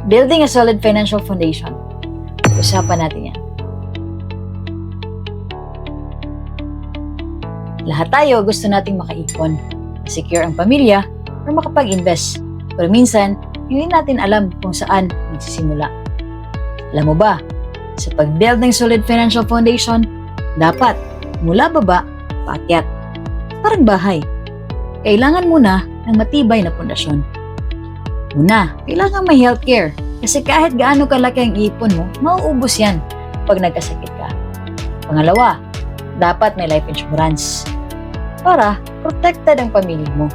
Building a solid financial foundation. Usapan natin yan. Lahat tayo gusto nating makaipon, secure ang pamilya, or makapag-invest. Pero minsan, hindi natin alam kung saan magsisimula. Alam mo ba, sa pag-build ng solid financial foundation, dapat mula baba, paakyat. Parang bahay. Kailangan muna ng matibay na pundasyon. Una, kailangan may healthcare. Kasi kahit gaano kalaki ang ipon mo, mauubos yan pag nagkasakit ka. Pangalawa, dapat may life insurance para protected ang pamilya mo.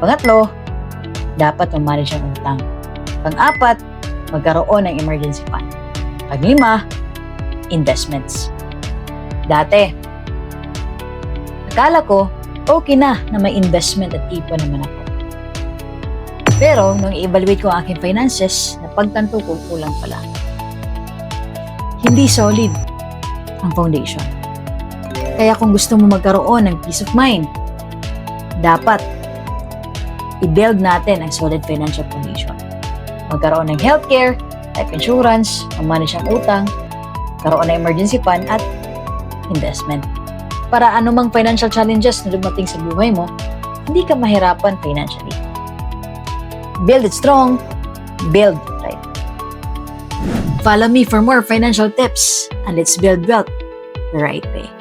Pangatlo, dapat ma-manage ang utang. Pang-apat, magkaroon ng emergency fund. Pang-lima, investments. Dati, akala ko okay na may investment at ipon naman ako. Pero nung i-evaluate ko ang aking finances, napagtanto ko kulang pala. Hindi solid ang foundation. Kaya kung gusto mo magkaroon ng peace of mind, dapat i-build natin ang solid financial foundation. Magkaroon ng healthcare, life insurance, manage ang utang, karoon ng emergency fund at investment. Para anumang financial challenges na dumating sa buhay mo, hindi ka mahirapan financially. Build it strong, build right. Follow me for more financial tips and let's build wealth the right way.